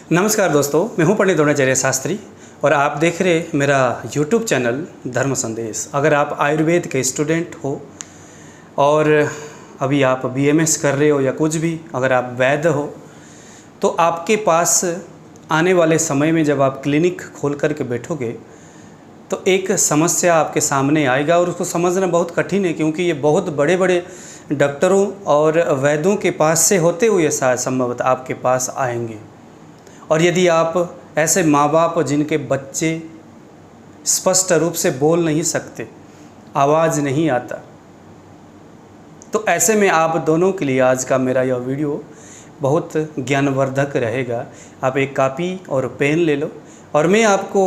नमस्कार दोस्तों, मैं हूं पंडित द्रोणाचार्य शास्त्री और आप देख रहे मेरा YouTube चैनल धर्म संदेश। अगर आप आयुर्वेद के स्टूडेंट हो और अभी आप BMS कर रहे हो या कुछ भी, अगर आप वैद्य हो तो आपके पास आने वाले समय में जब आप क्लिनिक खोल कर के बैठोगे तो एक समस्या आपके सामने आएगा और उसको समझना बहुत कठिन है, क्योंकि ये बहुत बड़े बड़े डॉक्टरों और वैद्यों के पास से होते हुए शायद संभवतः आपके पास आएंगे। और यदि आप ऐसे माँ बाप जिनके बच्चे स्पष्ट रूप से बोल नहीं सकते, आवाज़ नहीं आता, तो ऐसे में आप दोनों के लिए आज का मेरा यह वीडियो बहुत ज्ञानवर्धक रहेगा। आप एक कापी और पेन ले लो और मैं आपको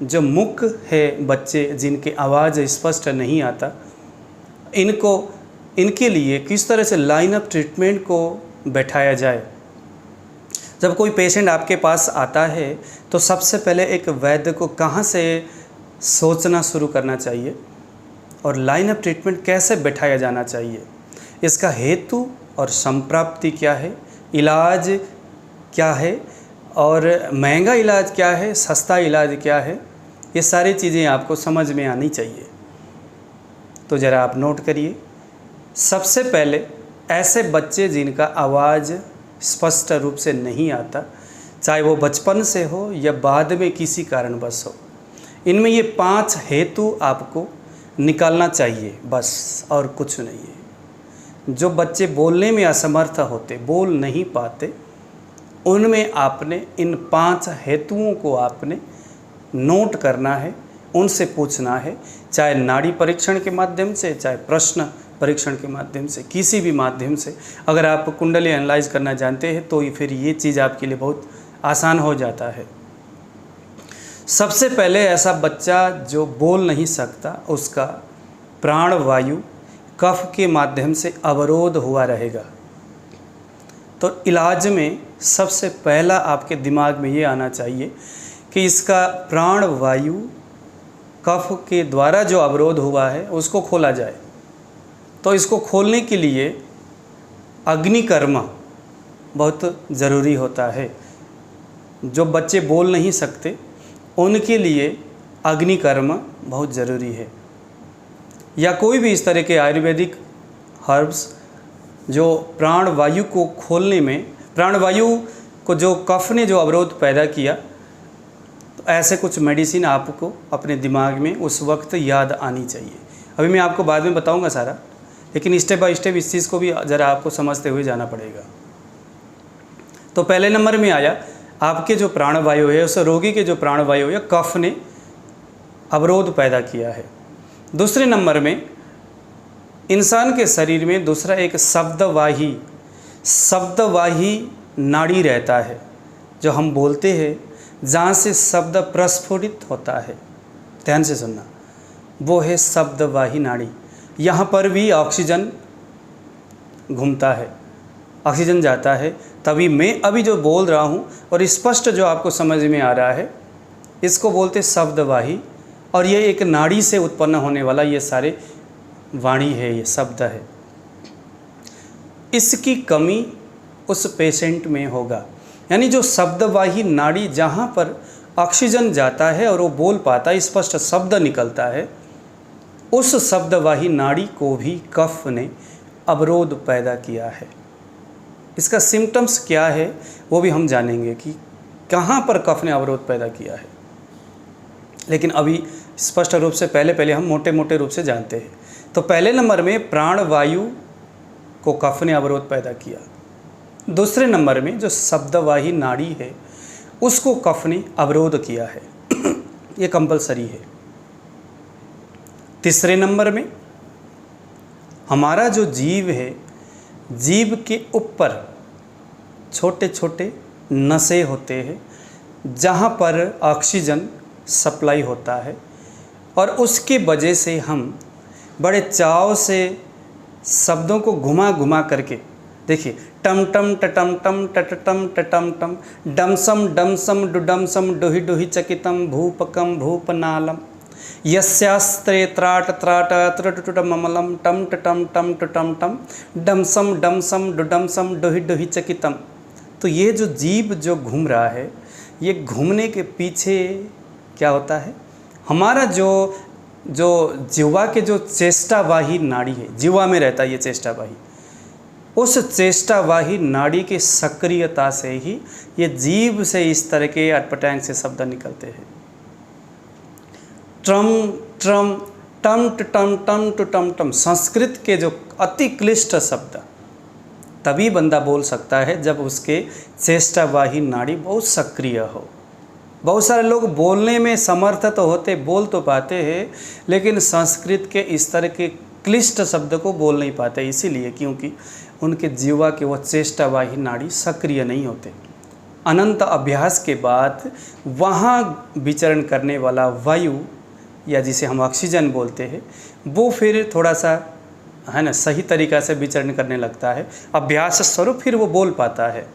जो मूक है बच्चे जिनके आवाज़ स्पष्ट नहीं आता, इनके लिए किस तरह से लाइन ऑफ ट्रीटमेंट को बैठाया जाए। जब कोई पेशेंट आपके पास आता है तो सबसे पहले एक वैद्य को कहाँ से सोचना शुरू करना चाहिए और लाइन ऑफ ट्रीटमेंट कैसे बैठाया जाना चाहिए, इसका हेतु और संप्राप्ति क्या है, इलाज क्या है और महंगा इलाज क्या है, सस्ता इलाज क्या है, ये सारी चीज़ें आपको समझ में आनी चाहिए। तो ज़रा आप नोट करिए। सबसे पहले ऐसे बच्चे जिनका आवाज़ स्पष्ट रूप से नहीं आता, चाहे वो बचपन से हो या बाद में किसी कारणवश हो, इनमें ये 5 हेतु आपको निकालना चाहिए, बस और कुछ नहीं है। जो बच्चे बोलने में असमर्थ होते, बोल नहीं पाते, उनमें आपने इन 5 हेतुओं को आपने नोट करना है, उनसे पूछना है, चाहे नाड़ी परीक्षण के माध्यम से, चाहे प्रश्न परीक्षण के माध्यम से, किसी भी माध्यम से। अगर आप कुंडली एनालाइज करना जानते हैं तो फिर ये चीज़ आपके लिए बहुत आसान हो जाता है। सबसे पहले ऐसा बच्चा जो बोल नहीं सकता, उसका प्राण वायु कफ के माध्यम से अवरोध हुआ रहेगा। तो इलाज में सबसे पहला आपके दिमाग में ये आना चाहिए कि इसका प्राण वायु कफ के द्वारा जो अवरोध हुआ है उसको खोला जाए। तो इसको खोलने के लिए अग्निकर्म बहुत ज़रूरी होता है। जो बच्चे बोल नहीं सकते उनके लिए अग्निकर्म बहुत ज़रूरी है, या कोई भी इस तरह के आयुर्वेदिक हर्ब्स जो प्राण वायु को खोलने में, प्राण वायु को जो कफ ने जो अवरोध पैदा किया, तो ऐसे कुछ मेडिसिन आपको अपने दिमाग में उस वक्त याद आनी चाहिए। अभी मैं आपको बाद में बताऊंगा सारा, लेकिन स्टेप बाय स्टेप इस चीज़ को भी ज़रा आपको समझते हुए जाना पड़ेगा। तो पहले नंबर में आया आपके जो प्राणवायु है, उस रोगी के जो प्राणवायु है कफ ने अवरोध पैदा किया है। दूसरे नंबर में इंसान के शरीर में दूसरा एक शब्दवाही नाड़ी रहता है, जो हम बोलते हैं, जहाँ से शब्द प्रस्फुटित होता है। ध्यान से सुनना, वो है शब्दवाही नाड़ी। यहाँ पर भी ऑक्सीजन घूमता है, ऑक्सीजन जाता है, तभी मैं अभी जो बोल रहा हूँ और स्पष्ट जो आपको समझ में आ रहा है, इसको बोलते शब्दवाही। और ये एक नाड़ी से उत्पन्न होने वाला ये सारे वाणी है, ये शब्द है। इसकी कमी उस पेशेंट में होगा, यानी जो शब्दवाही नाड़ी जहाँ पर ऑक्सीजन जाता है और वो बोल पाता है, स्पष्ट शब्द निकलता है, उस शब्दवाही नाड़ी को भी कफ ने अवरोध पैदा किया है। इसका सिम्टम्स क्या है वो भी हम जानेंगे कि कहाँ पर कफ ने अवरोध पैदा किया है, लेकिन अभी स्पष्ट रूप से पहले हम मोटे मोटे रूप से जानते हैं। तो पहले नंबर में प्राण वायु को कफ ने अवरोध पैदा किया। दूसरे नंबर में जो शब्दवाही नाड़ी है उसको कफ ने अवरोध किया है, ये कंपलसरी है। तीसरे नंबर में हमारा जो जीव है, जीव के ऊपर छोटे छोटे नसें होते हैं जहाँ पर ऑक्सीजन सप्लाई होता है, और उसके वजह से हम बड़े चाव से शब्दों को घुमा घुमा करके, देखिए, टम टम टटम टम टटम टटम टम, डमसम डमसम डुडमसम डुहि डुहि चकितम भूपकम भूपनालम, यस्यास्त्रे त्राट त्राट त्रुटुटममलम टम टटम टम टटम टम, डमसम डमसम डुडमसम डुहि डुहि चकितम। तो ये जो जीव जो घूम रहा है, ये घूमने के पीछे क्या होता है, हमारा जो जिह्वा के जो चेष्टावाही नाड़ी है, जिह्वा में रहता है ये चेष्टावाही, उस चेष्टावाही नाड़ी की सक्रियता से ही ये जीभ से इस तरह के अटपटांग से शब्द निकलते हैं। ट्रम ट्रम टम टम टम टू टम टम, संस्कृत के जो अति क्लिष्ट शब्द तभी बंदा बोल सकता है जब उसके चेष्टावाही नाड़ी बहुत सक्रिय हो। बहुत सारे लोग बोलने में समर्थ तो होते, बोल तो पाते हैं, लेकिन संस्कृत के इस तरह के क्लिष्ट शब्द को बोल नहीं पाते, इसीलिए क्योंकि उनके जीवा के वो चेष्टावाही नाड़ी सक्रिय नहीं होते। अनंत अभ्यास के बाद वहाँ विचरण करने वाला वायु या जिसे हम ऑक्सीजन बोलते हैं, वो फिर थोड़ा सा है ना सही तरीक़ा से विचरण करने लगता है, अभ्यास स्वरूप फिर वो बोल पाता है।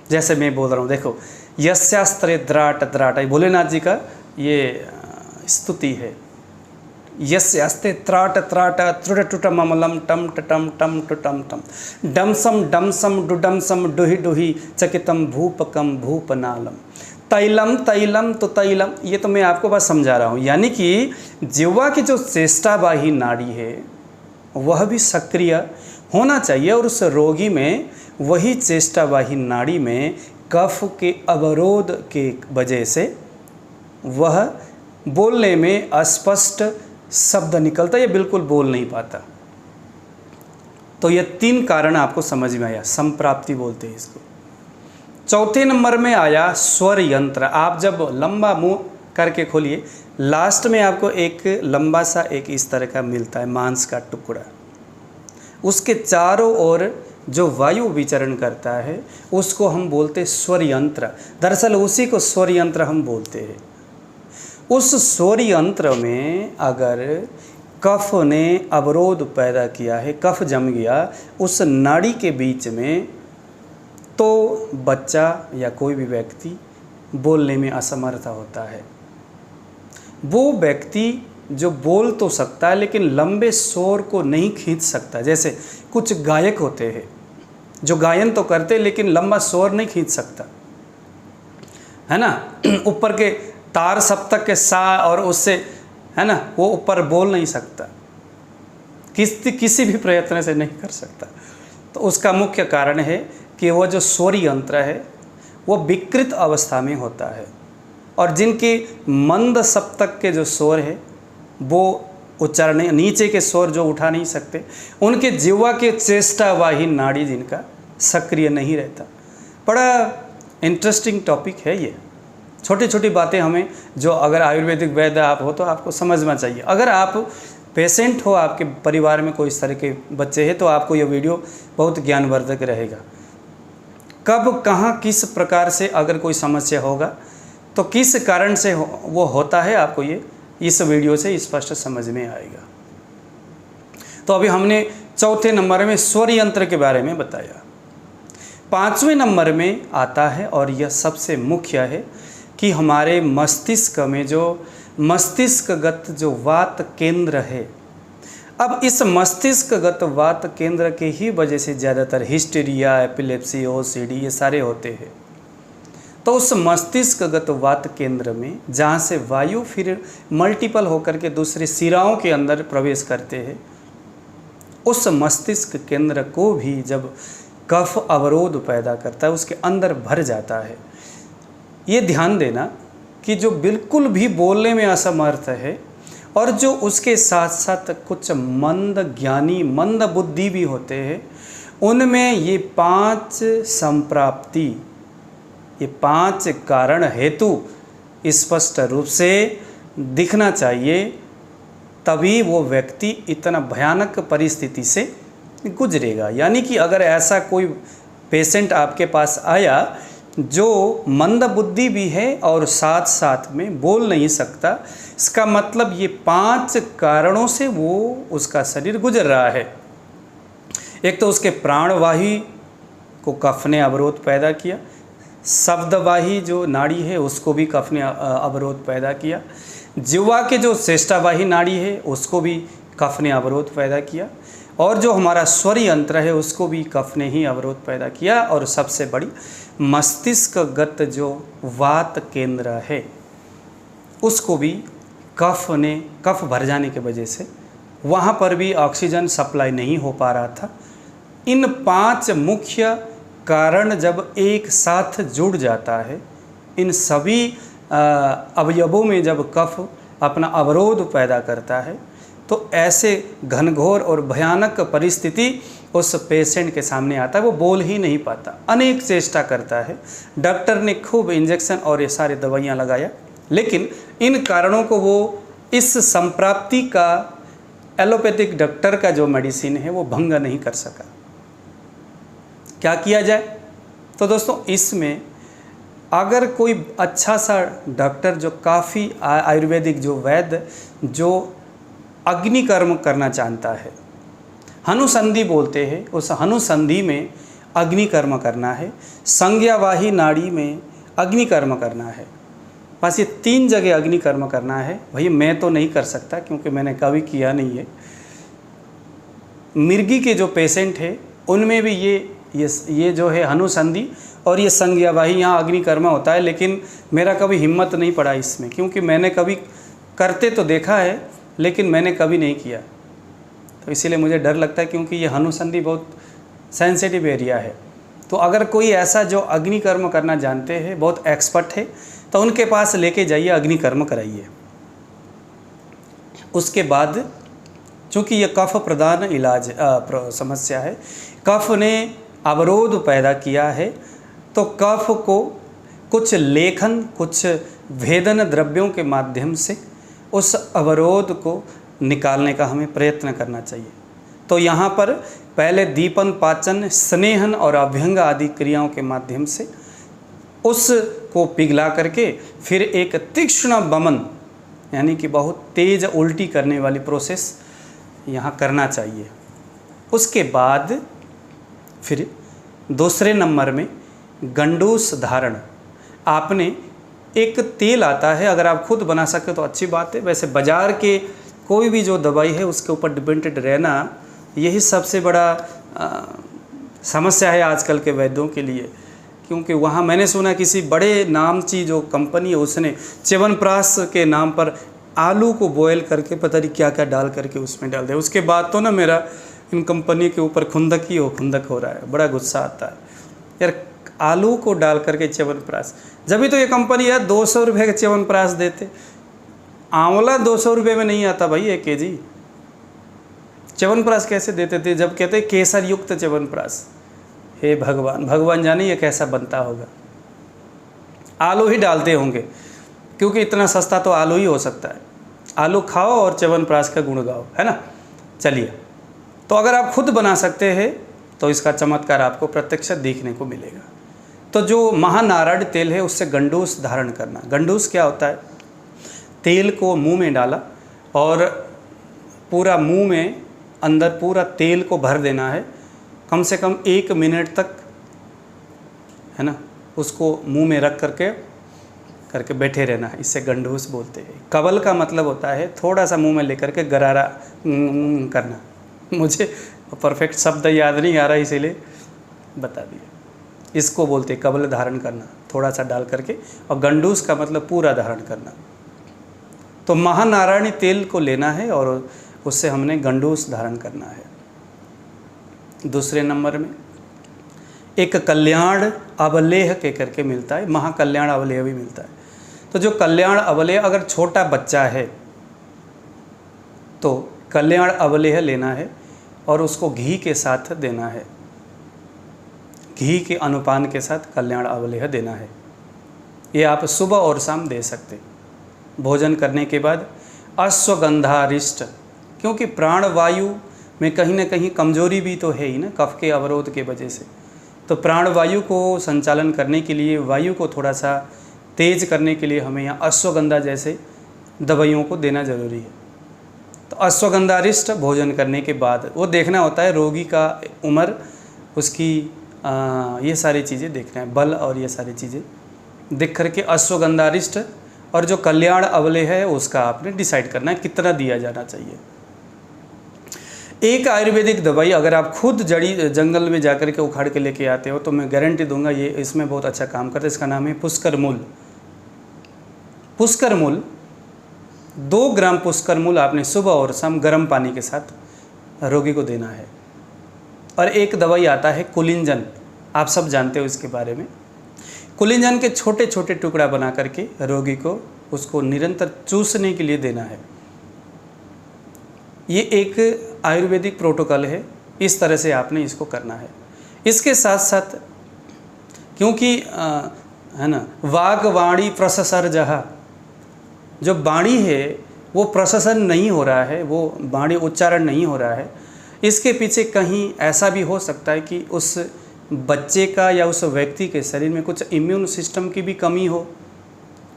जैसे मैं बोल रहा हूँ, देखो, यस्यास्त्रे द्राट द्राट, भोलेनाथ जी का ये स्तुति है। यस्यास्ते त्राट त्राट त्रुट टुट ममलम टम टम टम टम टम डमसम डमसम डुडमसम डुहि डुहि चकितम भूपकम भूपनालम तैलम तैलम तो तैलम। ये तो मैं आपको बस समझा रहा हूँ, यानी कि जिह्वा की जो चेष्टावाही नाड़ी है वह भी सक्रिय होना चाहिए, और उस रोगी में वही चेष्टावाही नाड़ी में कफ के अवरोध के वजह से वह बोलने में अस्पष्ट शब्द निकलता, ये बिल्कुल बोल नहीं पाता। तो ये 3 कारण आपको समझ में आया, संप्राप्ति बोलते हैं इसको। चौथे नंबर में आया स्वर यंत्र। आप जब लंबा मुंह करके खोलिए, लास्ट में आपको एक लंबा सा एक इस तरह का मिलता है मांस का टुकड़ा, उसके चारों ओर जो वायु विचरण करता है उसको हम बोलते स्वर यंत्र। दरअसल उसी को स्वर यंत्र हम बोलते हैं। उस स्वर यंत्र में अगर कफ ने अवरोध पैदा किया है, कफ जम गया उस नाड़ी के बीच में, तो बच्चा या कोई भी व्यक्ति बोलने में असमर्थ होता है। वो व्यक्ति जो बोल तो सकता है लेकिन लंबे स्वर को नहीं खींच सकता। जैसे कुछ गायक होते हैं जो गायन तो करते लेकिन लंबा स्वर नहीं खींच सकता, है ना, ऊपर के तार सप्तक के सा और उससे, है ना, वो ऊपर बोल नहीं सकता, किसी भी प्रयत्न से नहीं कर सकता। तो उसका मुख्य कारण है कि वो जो स्वर यंत्र है वो विकृत अवस्था में होता है, और जिनकी मंद सप्तक के जो स्वर है वो उच्चारण, नीचे के स्वर जो उठा नहीं सकते, उनके जिह्वा के चेष्टावाही नाड़ी जिनका सक्रिय नहीं रहता। बड़ा इंटरेस्टिंग टॉपिक है ये। छोटी छोटी बातें हमें, जो अगर आयुर्वेदिक वैद्य आप हो तो आपको समझना चाहिए। अगर आप पेशेंट हो, आपके परिवार में कोई इस तरह के बच्चे हैं, तो आपको ये वीडियो बहुत ज्ञानवर्धक रहेगा। कब कहाँ किस प्रकार से अगर कोई समस्या होगा तो किस कारण से वो होता है, आपको ये इस वीडियो से स्पष्ट समझ में आएगा। तो अभी हमने चौथे नंबर में स्वर यंत्र के बारे में बताया। 5वें नंबर में आता है, और यह सबसे मुख्य है, कि हमारे मस्तिष्क में जो मस्तिष्कगत जो वात केंद्र है, अब इस मस्तिष्कगत वात केंद्र के ही वजह से ज़्यादातर हिस्टीरिया, एपिलेप्सी, ओसीडी ये सारे होते हैं। तो उस मस्तिष्कगत वात केंद्र में जहाँ से वायु फिर मल्टीपल होकर के दूसरे सिराओं के अंदर प्रवेश करते हैं, उस मस्तिष्क केंद्र को भी जब कफ अवरोध पैदा करता है, उसके अंदर भर जाता है। ये ध्यान देना कि जो बिल्कुल भी बोलने में असमर्थ है, और जो उसके साथ साथ कुछ मंद ज्ञानी, मंद बुद्धि भी होते हैं, उनमें ये 5 संप्राप्ति, ये 5 कारण हेतु स्पष्ट रूप से दिखना चाहिए, तभी वो व्यक्ति इतना भयानक परिस्थिति से गुजरेगा। यानी कि अगर ऐसा कोई पेशेंट आपके पास आया जो मंद बुद्धि भी है और साथ साथ में बोल नहीं सकता, इसका मतलब ये 5 कारणों से वो उसका शरीर गुजर रहा है। एक तो उसके प्राणवाही को कफ ने अवरोध पैदा किया, शब्दवाही जो नाड़ी है उसको भी कफ ने अवरोध पैदा किया, जिह्वा के जो चेष्टावाही नाड़ी है उसको भी कफ ने अवरोध पैदा किया, और जो हमारा स्वर यंत्र है उसको भी कफ ने ही अवरोध पैदा किया। और सबसे बड़ी मस्तिष्कगत जो वात केंद्र है उसको भी कफ भर जाने की वजह से वहाँ पर भी ऑक्सीजन सप्लाई नहीं हो पा रहा था। इन 5 मुख्य कारण जब एक साथ जुड़ जाता है, इन सभी अवयवों में जब कफ अपना अवरोध पैदा करता है, तो ऐसे घनघोर और भयानक परिस्थिति उस पेशेंट के सामने आता है। वो बोल ही नहीं पाता, अनेक चेष्टा करता है। डॉक्टर ने खूब इंजेक्शन और ये सारी दवाइयाँ लगाया, लेकिन इन कारणों को वो इस संप्राप्ति का एलोपैथिक डॉक्टर का जो मेडिसिन है वो भंग नहीं कर सका। क्या किया जाए? तो दोस्तों, इसमें अगर कोई अच्छा सा डॉक्टर जो काफ़ी आयुर्वेदिक जो वैद्य जो अग्निकर्म करना चाहता है, हनुसंधि बोलते हैं, उस हनुसंधि में अग्निकर्म करना है, संज्ञावाही नाड़ी में अग्निकर्म करना है, बस ये 3 जगह अग्निकर्म करना है। भैया मैं तो नहीं कर सकता क्योंकि मैंने कभी किया नहीं है। मिर्गी के जो पेशेंट है उनमें भी ये जो है हनुसंधि और ये संज्ञावाही यहाँ अग्निकर्म होता है, लेकिन मेरा कभी हिम्मत नहीं पड़ा इसमें, क्योंकि मैंने कभी करते तो देखा है लेकिन मैंने कभी नहीं किया। तो इसीलिए मुझे डर लगता है, क्योंकि ये हनुसंधि बहुत सेंसिटिव एरिया है। तो अगर कोई ऐसा जो अग्निकर्म करना जानते हैं, बहुत एक्सपर्ट है, तो उनके पास लेके जाइए, अग्निकर्म कराइए। उसके बाद चूँकि ये कफ प्रधान इलाज समस्या है, कफ ने अवरोध पैदा किया है, तो कफ को कुछ लेखन, कुछ भेदन द्रव्यों के माध्यम से उस अवरोध को निकालने का हमें प्रयत्न करना चाहिए। तो यहाँ पर पहले दीपन, पाचन, स्नेहन और अभ्यंग आदि क्रियाओं के माध्यम से उसको पिघला करके फिर एक तीक्ष्ण बमन यानी कि बहुत तेज उल्टी करने वाली प्रोसेस यहाँ करना चाहिए। उसके बाद फिर दूसरे नंबर में गंडूस धारण। आपने एक तेल आता है, अगर आप खुद बना सके तो अच्छी बात है। वैसे बाज़ार के कोई भी जो दवाई है उसके ऊपर डिपेंडेड रहना यही सबसे बड़ा समस्या है आजकल के वैद्यों के लिए, क्योंकि वहाँ मैंने सुना किसी बड़े नामची जो कंपनी है उसने च्यवनप्राश के नाम पर आलू को बॉयल करके पता नहीं क्या क्या डाल करके उसमें डाल दिया। उसके बाद तो ना मेरा इन कंपनी के ऊपर खुंदक हो रहा है, बड़ा गुस्सा आता है यार। आलू को डाल करके च्यवनप्राश, जब भी तो ये कंपनी यार 200 रुपये का च्यवनप्राश देते। आंवला 200 रुपये में नहीं आता भाई 1 kg। च्यवनप्राश कैसे देते थे, जब कहते केसर युक्त च्यवनप्राश। हे भगवान, भगवान जाने ये कैसा बनता होगा। आलू ही डालते होंगे, क्योंकि इतना सस्ता तो आलू ही हो सकता है। आलू खाओ और च्यवनप्राश का गुण गाओ, है ना। चलिए, तो अगर आप खुद बना सकते हैं तो इसका चमत्कार आपको प्रत्यक्ष देखने को मिलेगा। तो जो महानारायण तेल है उससे गंडूस धारण करना। गंडूस क्या होता है? तेल को मुंह में डाला और पूरा मुंह में अंदर पूरा तेल को भर देना है, कम से कम 1 मिनट तक, है ना। उसको मुंह में रख करके बैठे रहना है, इससे गंडूस बोलते हैं। कवल का मतलब होता है थोड़ा सा मुंह में लेकर के गरारा करना। मुझे परफेक्ट शब्द याद नहीं आ रहा, इसीलिए बता दिया। इसको बोलते हैं कवल धारण करना, थोड़ा सा डाल करके, और गंडूस का मतलब पूरा धारण करना। तो महानारायणी तेल को लेना है और उससे हमने गंडूस धारण करना है। दूसरे नंबर में एक कल्याण अवलेह के करके मिलता है, महाकल्याण अवलेह भी मिलता है। तो जो कल्याण अवलेह, अगर छोटा बच्चा है तो कल्याण अवलेह लेना है और उसको घी के साथ देना है। घी के अनुपान के साथ कल्याण अवलेह देना है। ये आप सुबह और शाम दे सकते। भोजन करने के बाद अश्वगंधारिष्ट, क्योंकि प्राणवायु में कहीं ना कहीं कमजोरी भी तो है ही ना, कफ के अवरोध के वजह से। तो प्राणवायु को संचालन करने के लिए, वायु को थोड़ा सा तेज करने के लिए हमें यहाँ अश्वगंधा जैसे दवाइयों को देना ज़रूरी है। तो अश्वगंधारिष्ट भोजन करने के बाद वो देखना होता है रोगी का उम्र, उसकी ये सारी चीज़ें देखना है, बल और ये सारी चीज़ें देख करके अश्वगंधारिष्ट और जो कल्याण अवलेह है उसका आपने डिसाइड करना है कितना दिया जाना चाहिए। एक आयुर्वेदिक दवाई अगर आप खुद जड़ी जंगल में जाकर के उखाड़ के लेके आते हो तो मैं गारंटी दूंगा ये इसमें बहुत अच्छा काम करता है। इसका नाम है पुष्कर मूल। पुष्कर मूल 2 ग्राम पुष्कर मूल आपने सुबह और शाम गर्म पानी के साथ रोगी को देना है। और एक दवाई आता है कुलिंजन, आप सब जानते हो इसके बारे में। कुलिंजन के छोटे छोटे टुकड़ा बना करके रोगी को उसको निरंतर चूसने के लिए देना है। ये एक आयुर्वेदिक प्रोटोकॉल है, इस तरह से आपने इसको करना है। इसके साथ साथ क्योंकि है ना, वाग वाणी प्रससर जहा, जो वाणी है वो प्रससन नहीं हो रहा है, वो वाणी उच्चारण नहीं हो रहा है, इसके पीछे कहीं ऐसा भी हो सकता है कि उस बच्चे का या उस व्यक्ति के शरीर में कुछ इम्यून सिस्टम की भी कमी हो,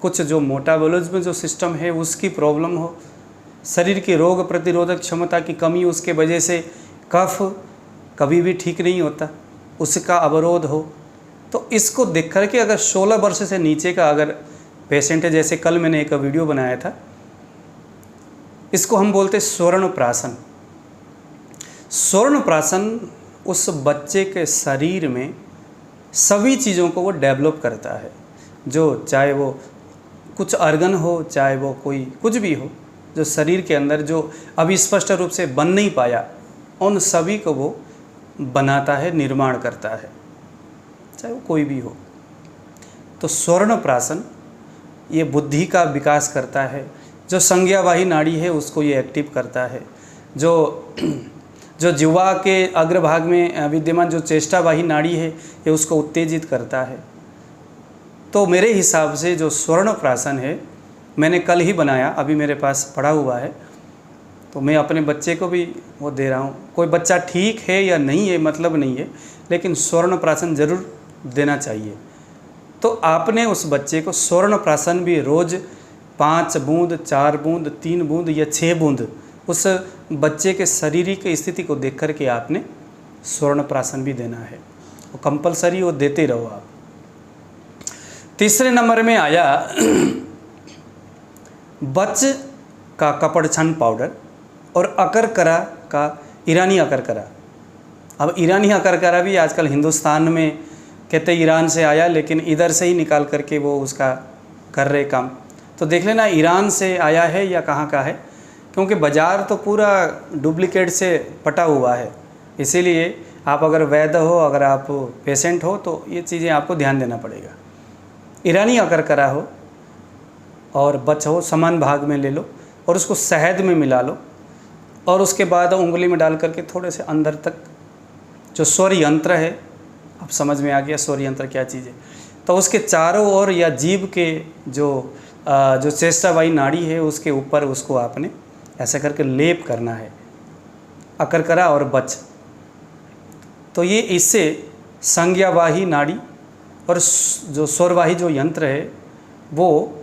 कुछ जो मेटाबॉलिज्म जो सिस्टम है उसकी प्रॉब्लम हो, शरीर की रोग प्रतिरोधक क्षमता की कमी, उसके वजह से कफ कभी भी ठीक नहीं होता, उसका अवरोध हो। तो इसको देख कर के अगर 16 वर्ष से नीचे का अगर पेशेंट है, जैसे कल मैंने एक वीडियो बनाया था, इसको हम बोलते स्वर्ण प्राशन। स्वर्ण प्राशन उस बच्चे के शरीर में सभी चीज़ों को वो डेवलप करता है, जो चाहे वो कुछ अर्गन हो, चाहे वो कोई कुछ भी हो, जो शरीर के अंदर जो अभी स्पष्ट रूप से बन नहीं पाया, उन सभी को वो बनाता है, निर्माण करता है, चाहे वो कोई भी हो। तो स्वर्ण प्राशन ये बुद्धि का विकास करता है, जो संज्ञावाही नाड़ी है उसको ये एक्टिव करता है, जो जिह्वा के अग्रभाग में विद्यमान जो चेष्टावाही नाड़ी है ये उसको उत्तेजित करता है। तो मेरे हिसाब से जो स्वर्ण प्राशन है मैंने कल ही बनाया, अभी मेरे पास पड़ा हुआ है, तो मैं अपने बच्चे को भी वो दे रहा हूँ। कोई बच्चा ठीक है या नहीं है मतलब नहीं है, लेकिन स्वर्ण प्राशन ज़रूर देना चाहिए। तो आपने उस बच्चे को स्वर्ण प्राशन भी रोज़ 5 बूंद, 4 बूंद, 3 बूंद या 6 बूंद उस बच्चे के शारीरिक स्थिति को देख कर के आपने स्वर्ण प्राशन भी देना है, वो कंपलसरी वो देते रहो आप। तीसरे नंबर में आया बच का कपड़छन पाउडर और अकरकरा का ईरानी अकरकरा। अब ईरानी अकरकरा भी आजकल हिंदुस्तान में कहते ईरान से आया, लेकिन इधर से ही निकाल करके वो उसका कर रहे काम। तो देख लेना ईरान से आया है या कहाँ का है, क्योंकि बाज़ार तो पूरा डुप्लीकेट से पटा हुआ है। इसीलिए आप अगर वैद्य हो, अगर आप पेशेंट हो, तो ये चीज़ें आपको ध्यान देना पड़ेगा। ईरानी अकरकरा हो और बच हो, समान भाग में ले लो और उसको शहद में मिला लो, और उसके बाद उंगली में डाल करके थोड़े से अंदर तक जो स्वर यंत्र है, अब समझ में आ गया स्वर यंत्र क्या चीज़ है, तो उसके चारों ओर या जीभ के जो चेष्टावाही नाड़ी है उसके ऊपर उसको आपने ऐसा करके लेप करना है, अकरकरा और बच। तो ये इससे संज्ञावाही नाड़ी और जो स्वरवाही जो यंत्र है वो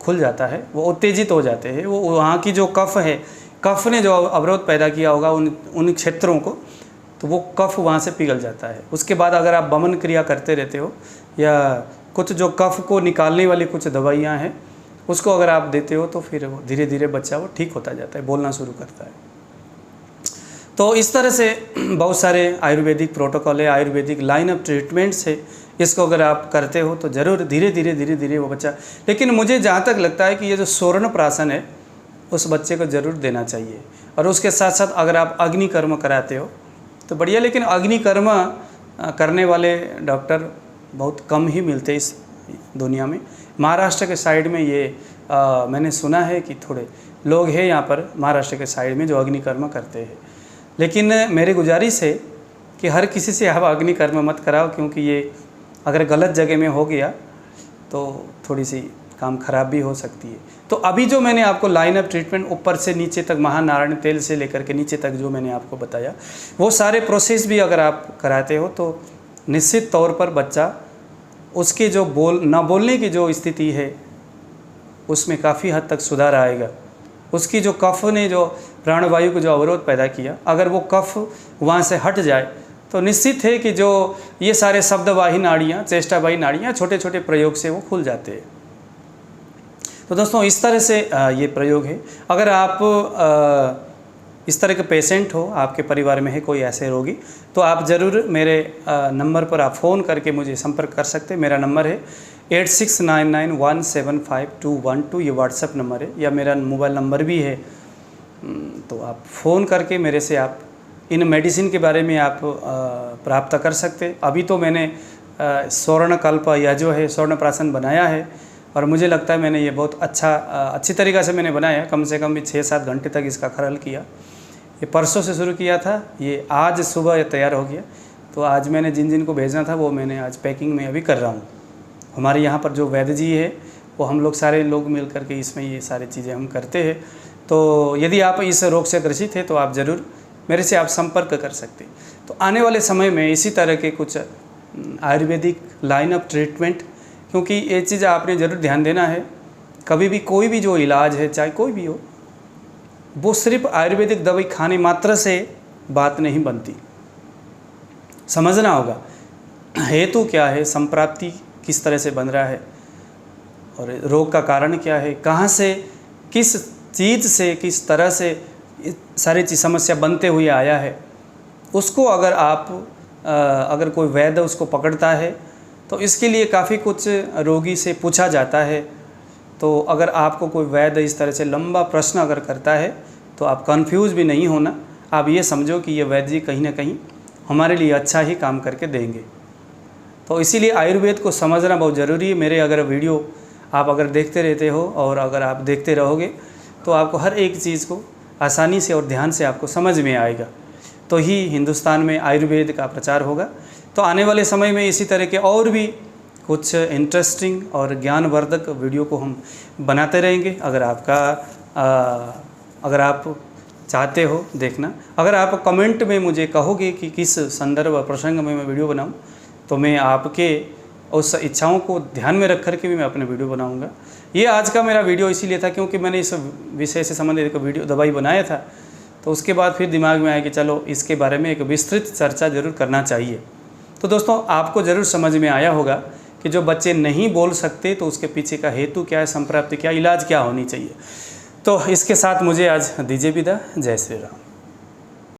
खुल जाता है, वो उत्तेजित हो जाते हैं। वो वहाँ की जो कफ है, कफ ने जो अवरोध पैदा किया होगा उन क्षेत्रों को, तो वो कफ वहाँ से पिघल जाता है। उसके बाद अगर आप वमन क्रिया करते रहते हो या कुछ जो कफ को निकालने वाली कुछ दवाइयाँ हैं उसको अगर आप देते हो, तो फिर वो धीरे धीरे बच्चा वो ठीक होता जाता है, बोलना शुरू करता है। तो इस तरह से बहुत सारे आयुर्वेदिक प्रोटोकॉल है, आयुर्वेदिक लाइन ऑफ ट्रीटमेंट्स है। इसको अगर आप करते हो तो ज़रूर धीरे धीरे वो बच्चा, लेकिन मुझे जहाँ तक लगता है कि ये जो स्वर्ण प्राशन है उस बच्चे को ज़रूर देना चाहिए। और उसके साथ साथ अगर आप अग्निकर्म कराते हो तो बढ़िया, लेकिन अग्निकर्म करने वाले डॉक्टर बहुत कम ही मिलते हैं इस दुनिया में। महाराष्ट्र के साइड में ये मैंने सुना है कि थोड़े लोग हैं यहाँ पर महाराष्ट्र के साइड में जो अग्निकर्म करते हैं, लेकिन मेरी गुजारिश है कि हर किसी से आप अग्निकर्म मत कराओ, क्योंकि ये अगर गलत जगह में हो गया तो थोड़ी सी काम खराब भी हो सकती है। तो अभी जो मैंने आपको लाइन ऑफ ट्रीटमेंट ऊपर से नीचे तक, महानारायण तेल से लेकर के नीचे तक जो मैंने आपको बताया, वो सारे प्रोसेस भी अगर आप कराते हो तो निश्चित तौर पर बच्चा उसके जो ना बोलने की जो स्थिति है उसमें काफ़ी हद तक सुधार आएगा। उसकी जो कफ ने जो प्राणवायु को जो अवरोध पैदा किया, अगर वो कफ वहाँ से हट जाए तो निश्चित है कि जो ये सारे शब्दवाही नाड़ियाँ, चेष्टावाही नाड़ियाँ छोटे छोटे प्रयोग से वो खुल जाते हैं। तो दोस्तों इस तरह से ये प्रयोग है। अगर आप इस तरह के पेशेंट हो, आपके परिवार में है कोई ऐसे रोगी, तो आप ज़रूर मेरे नंबर पर आप फ़ोन करके मुझे संपर्क कर सकते हैं। मेरा नंबर है 8699175212, ये व्हाट्सएप नंबर है, या मेरा मोबाइल नंबर भी है। तो आप फ़ोन करके मेरे से आप इन मेडिसिन के बारे में आप प्राप्त कर सकते। अभी तो मैंने स्वर्णकल्प या जो है स्वर्ण प्राशन बनाया है, और मुझे लगता है मैंने ये बहुत अच्छी तरीक़ा से मैंने बनाया। कम से कम 6-7 घंटे तक इसका खरल किया। ये परसों से शुरू किया था, ये आज सुबह तैयार हो गया। तो आज मैंने जिन को भेजना था वो मैंने आज पैकिंग में अभी कर रहा हूँ। हमारे यहाँ पर जो वैद्य जी है वो हम लोग सारे लोग मिल कर के इसमें ये सारी चीज़ें हम करते हैं। तो यदि आप इस रोग से ग्रसित हैं तो आप ज़रूर मेरे से आप संपर्क कर सकते। तो आने वाले समय में इसी तरह के कुछ आयुर्वेदिक लाइन ऑफ ट्रीटमेंट, क्योंकि ये चीज़ आपने ज़रूर ध्यान देना है, कभी भी कोई भी जो इलाज है चाहे कोई भी हो, वो सिर्फ आयुर्वेदिक दवाई खाने मात्र से बात नहीं बनती। समझना होगा हेतु क्या है, संप्राप्ति किस तरह से बन रहा है, और रोग का कारण क्या है, कहाँ से किस चीज़ से किस तरह से सारी चीज़ समस्या बनते हुए आया है। उसको अगर आप अगर कोई वैद्य उसको पकड़ता है तो इसके लिए काफ़ी कुछ रोगी से पूछा जाता है। तो अगर आपको कोई वैद्य इस तरह से लंबा प्रश्न अगर करता है तो आप कंफ्यूज भी नहीं होना, आप ये समझो कि ये वैद्य जी कहीं ना कहीं हमारे लिए अच्छा ही काम करके देंगे। तो इसीलिए आयुर्वेद को समझना बहुत ज़रूरी है। मेरे अगर वीडियो आप अगर देखते रहते हो और अगर आप देखते रहोगे तो आपको हर एक चीज़ को आसानी से और ध्यान से आपको समझ में आएगा, तो ही हिंदुस्तान में आयुर्वेद का प्रचार होगा। तो आने वाले समय में इसी तरह के और भी कुछ इंटरेस्टिंग और ज्ञानवर्धक वीडियो को हम बनाते रहेंगे। अगर आप चाहते हो देखना, अगर आप कमेंट में मुझे कहोगे कि किस संदर्भ प्रसंग में मैं वीडियो बनाऊं, तो मैं आपके उस इच्छाओं को ध्यान में रख कर के भी मैं अपने वीडियो बनाऊंगा। ये आज का मेरा वीडियो इसीलिए था क्योंकि मैंने इस विषय से संबंधित एक वीडियो दवाई बनाया था, तो उसके बाद फिर दिमाग में आया कि चलो इसके बारे में एक विस्तृत चर्चा ज़रूर करना चाहिए। तो दोस्तों, आपको ज़रूर समझ में आया होगा कि जो बच्चे नहीं बोल सकते तो उसके पीछे का हेतु क्या है, संप्राप्ति क्या, इलाज क्या होनी चाहिए। तो इसके साथ मुझे आज दीजिए विदा। जय श्री राम।